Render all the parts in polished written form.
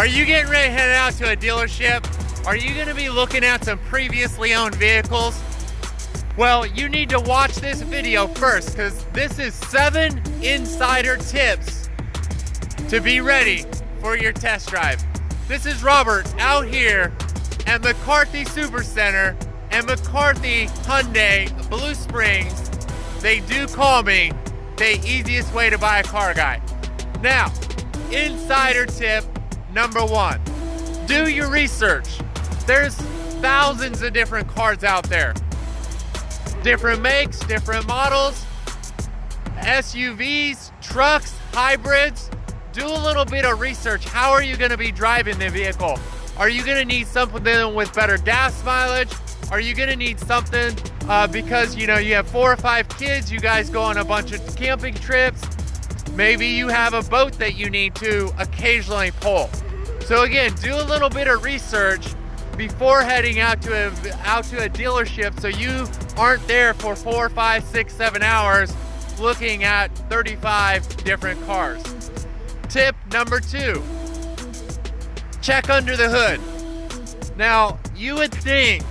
Are you getting ready to head out to a dealership? Are you going to be looking at some previously owned vehicles? Well, you need to watch this video first because this is 7 insider tips to be ready for your test drive. This is Robert out here at McCarthy Supercenter and McCarthy Hyundai Blue Springs. They do call me the easiest way to buy a car guy. Now, insider tip number 1, do your research. There's thousands of different cars out there. Different makes, different models, SUVs, trucks, hybrids. Do a little bit of research. How are you going to be driving the vehicle? Are you going to need something with better gas mileage? Are you going to need something because you have 4 or 5 kids, you guys go on a bunch of camping trips. Maybe you have a boat that you need to occasionally pull. So again, do a little bit of research before heading out to a dealership so you aren't there for 4, 5, 6, 7 hours looking at 35 different cars. Tip number 2, check under the hood. Now, you would think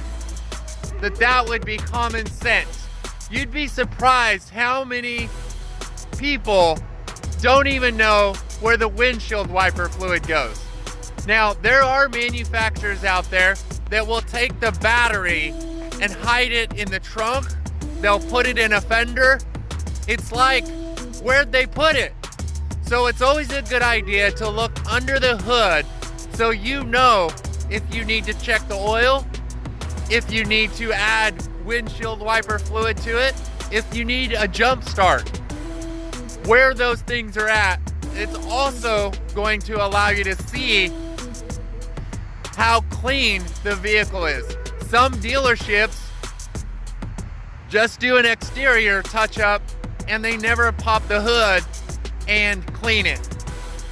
that would be common sense. You'd be surprised how many people don't even know where the windshield wiper fluid goes. Now, there are manufacturers out there that will take the battery and hide it in the trunk. They'll put it in a fender. It's like, where'd they put it? So it's always a good idea to look under the hood so you know if you need to check the oil, if you need to add windshield wiper fluid to it, if you need a jump start, where those things are at. It's also going to allow you to see how clean the vehicle is. Some dealerships just do an exterior touch-up and they never pop the hood and clean it.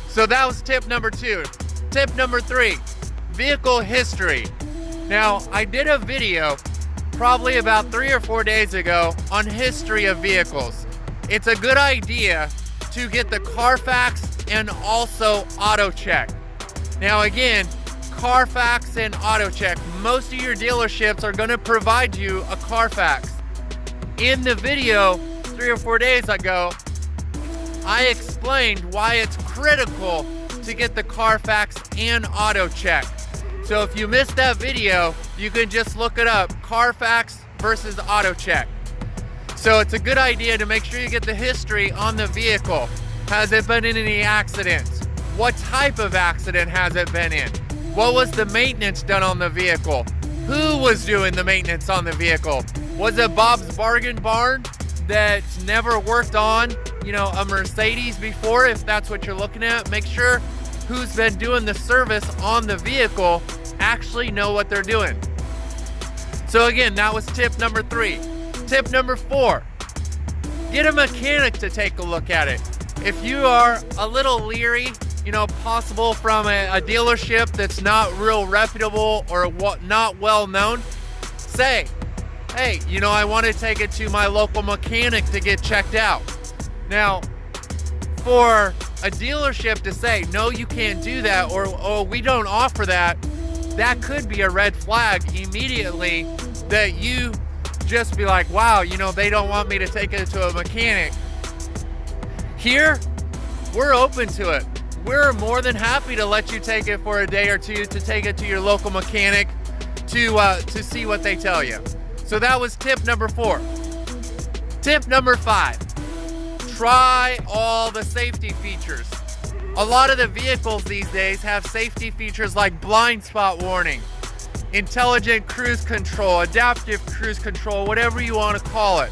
So that was tip number 2. Tip number 3, vehicle history. Now, I did a video probably about 3 or 4 days ago on history of vehicles. It's a good idea to get the Carfax and also AutoCheck. Now again, Carfax and AutoCheck, most of your dealerships are going to provide you a Carfax. In the video 3 or 4 days ago, I explained why it's critical to get the Carfax and AutoCheck. So if you missed that video, you can just look it up, Carfax versus AutoCheck. So it's a good idea to make sure you get the history on the vehicle. Has it been in any accidents? What type of accident has it been in? What was the maintenance done on the vehicle? Who was doing the maintenance on the vehicle? Was it Bob's Bargain Barn that's never worked on, a Mercedes before? If that's what you're looking at, make sure who's been doing the service on the vehicle actually know what they're doing. So again, that was tip number 3. Tip number 4, get a mechanic to take a look at it. If you are a little leery, possible from a dealership that's not real reputable or not well known, say, hey, I want to take it to my local mechanic to get checked out. Now, for a dealership to say, no, you can't do that, or, oh, we don't offer that, that could be a red flag immediately that you just be like, wow, they don't want me to take it to a mechanic. Here, we're open to it. We're more than happy to let you take it for a day or two, to take it to your local mechanic to see what they tell you. So that was tip number 4. Tip number 5, try all the safety features. A lot of the vehicles these days have safety features like blind spot warning, intelligent cruise control, adaptive cruise control, whatever you want to call it.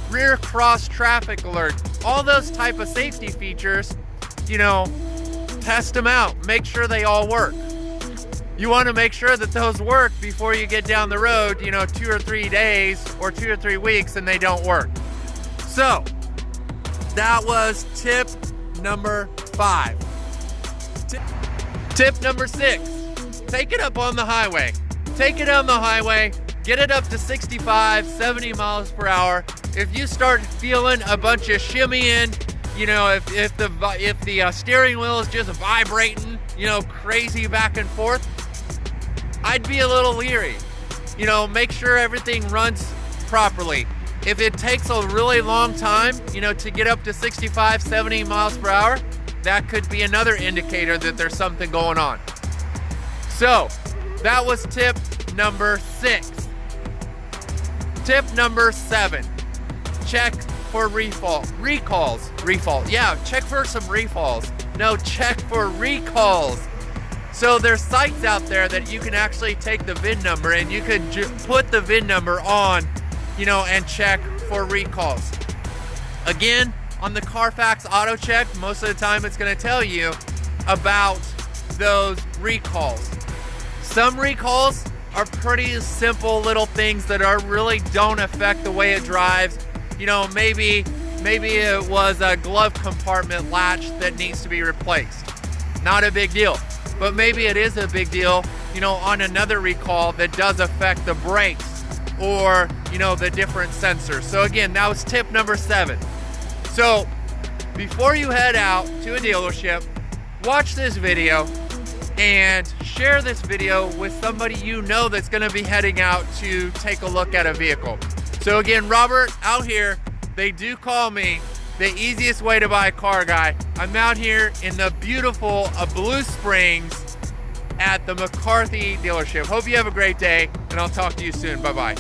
Rear cross traffic alert, all those type of safety features, test them out, make sure they all work. You want to make sure that those work before you get down the road, 2 or 3 days or 2 or 3 weeks and they don't work. So that was tip number 5. Tip number 6, take it up on the highway. Take it on the highway, get it up to 65, 70 miles per hour. If you start feeling a bunch of shimmying, you know, if the steering wheel is just vibrating, you know, crazy back and forth, I'd be a little leery. You know, make sure everything runs properly. If it takes a really long time, you know, to get up to 65, 70 miles per hour, that could be another indicator that there's something going on. So that was tip number 6. Tip number 7, check for recalls. Yeah, check for some recalls. No, check for recalls. So there's sites out there that you can actually take the VIN number and you could put the VIN number on, you know, and check for recalls. Again, on the Carfax Auto Check, most of the time it's going to tell you about those recalls. Some recalls are pretty simple little things that really don't affect the way it drives. You know, maybe it was a glove compartment latch that needs to be replaced. Not a big deal. But maybe it is a big deal, you know, on another recall that does affect the brakes or, you know, the different sensors. So again, that was tip number 7. So before you head out to a dealership, watch this video and share this video with somebody you know that's going to be heading out to take a look at a vehicle. So again, Robert out here, they do call me the easiest way to buy a car guy. I'm out here in the beautiful Blue Springs at the McCarthy dealership. Hope you have a great day, and I'll talk to you soon. Bye-bye.